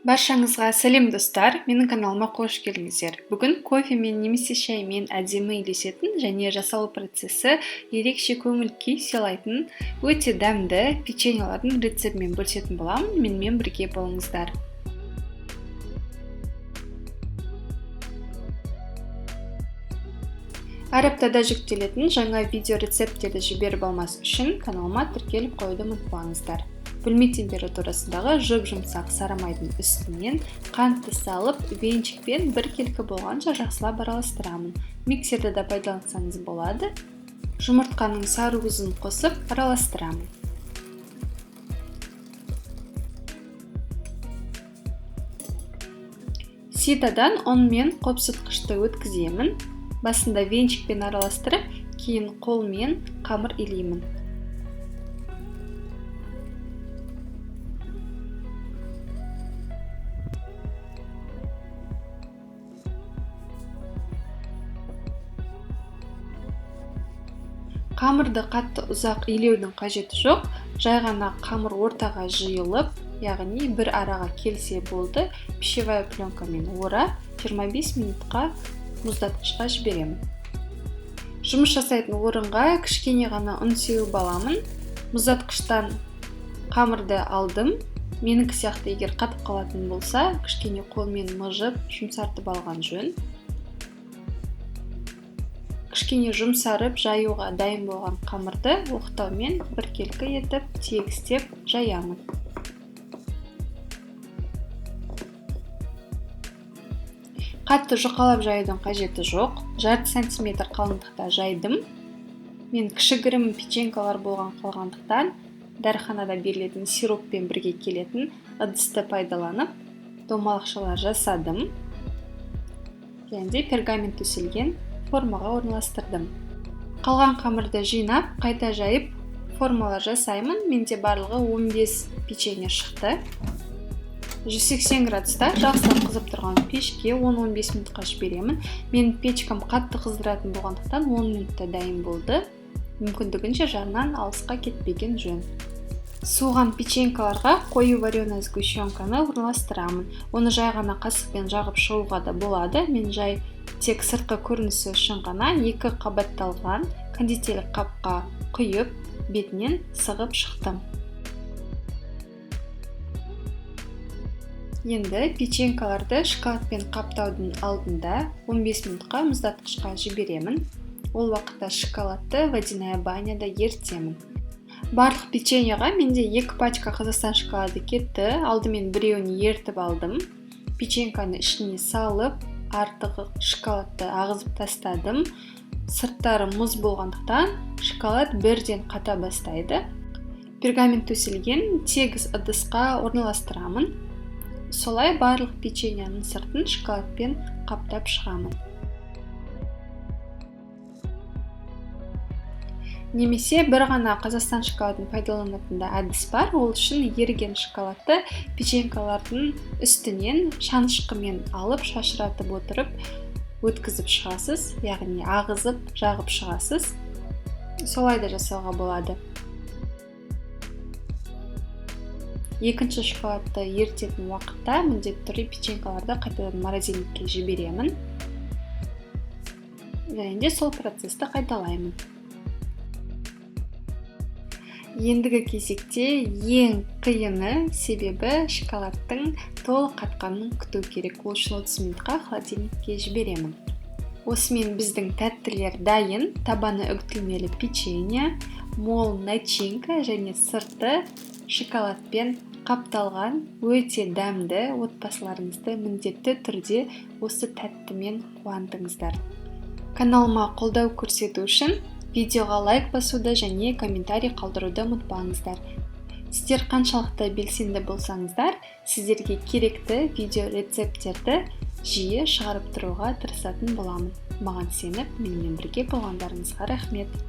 Баршаңызға сәлем достар, менің каналыма қош келдіңіздер. Бүгін кофемен немесе шаймен әдемі үйлесетін және жасалу процесі ерекше көңіл күй сыйлайтын өте дәмді печеньелардың рецептімен бөлісетін боламын. Менімен бірге болыңыздар. Әр аптада жүктелетін жаңа видео рецепттерді жіберіп алмас үшін каналыма тіркеліп қоюды ұмытпаңыздар. Бөлме температурасындағы жұп-жұмсақ сары майдың үстінен қантты салып, венчикпен бір келкі болғанша жақсылап араластырамын. Миксерді де пайдалансаңыз болады. Жұмыртқаның сары уызын қосып араластырамын. Ситадан ұн мен қопсытқышты өткіземін. Басында венчикпен араластырып, кейін қолмен қамыр илеймін. Қамырды қатты ұзақ илеудің қажеті жоқ, жай ғана қамыр ортаға жиылып, яғни бір араға келсе болды, пищевая пленкамен орап, 25 минутқа мұздатқышқа жіберемін. Жұмыс жасайтын орынға кішкене ғана ұн сеуіп аламын. Мұздатқыштан қамырды алдым. Менікі сияқты егер қатып қалатын болса, кішкене қолмен мыжып, жұмсартып алған жөн. Кішкене жұмсарып жаюға дайын болған қамырды оқтаумен бір келкі етіп, тегістеп жаямын. Қатты жұқалап жаюдың қажеті жоқ. 0,5 сантиметр қалыңдықта жайдым. Мен кішігірім печенькалар болған қалғандықтан дәріханада берілетін сироппен бірге келетін ыдысты пайдаланып, домалақшалар жасадым. Және пергамент төселген формаға орналастырдым. Қалған қамырды жинап, қайта жайып, формалар жасаймын. Менде барлығы 15 печенье шықты. 180 градуста жақсылап қызып тұрған пешке 10-15 минутқа жіберемін. Мен печкам қатты қыздыратын болғандықтан 10 минутта дайын болды. Мүмкіндігінше жанынан алысқа кетпеген жөн. Суыған печенькаларға қою вареная сгущенканы орналастырамын. Оны жай ғана қасықпен жағып шығуға да болады. Мен жай тек сыртқы көрінісі үшін ғана 2 қабатталған кондитерлік қапқа құйып, бетінен сығып шықтым. Енді печенькаларды шоколадпен қаптаудың алдында 15 минутқа мұздатқышқа жіберемін. Ол уақытта шоколадты водяная баняда ерітемін. Барлық печеньеға менде 2 пачка Қазақстан шоколады кетті. Алдымен біреуін ертіп алдым. Печеньканы ішіне салып, артығы шоколадты ағызып тастадым. Сырттары мұз болғандықтан шоколад бірден қата бастайды. Пергамент төселген тегіс ыдысқа орналастырамын. Солай барлық печеньяның сыртын шоколадпен қаптап шығамын. Немесе бір ғана Қазақстан шоколадын пайдаланатында әдіс бар. Ол үшін еріген шоколадты печенькалардың үстінен шанышқымен алып, шашыратып отырып, өткізіп шығасыз, яғни ағызып, жағып шығасыз. Солай да жасауға болады. Екінші шоколадты ерітетін уақытта міндетті түрде печенькаларды қайтадан морозильникке жіберемін. Және де сол процесті қайталаймын. Ендігі кезекте ең қиыны себебі шоколадтың толық қатқанын күту керек. Ол үшін 30 минутқа холодильникке жіберемін. Осымен біздің тәттілер дайын. Табаны үгітілмелі печенье, мол начинка және сырты шоколадпен қапталған өте дәмді. Отбасыларыңызды міндетті түрде осы тәттімен қуантыңыздар. Каналыма қолдау көрсету үшін видеоға лайк басуды және комментарий қалдыруды ұмытпаңыздар. Сіздер қаншалықты белсенді болсаңыздар, сіздерге керекті видео рецепттерді жиі шығарып тұруға тырысатын боламын. Маған сеніп, менімен бірге болғандарыңызға рахмет.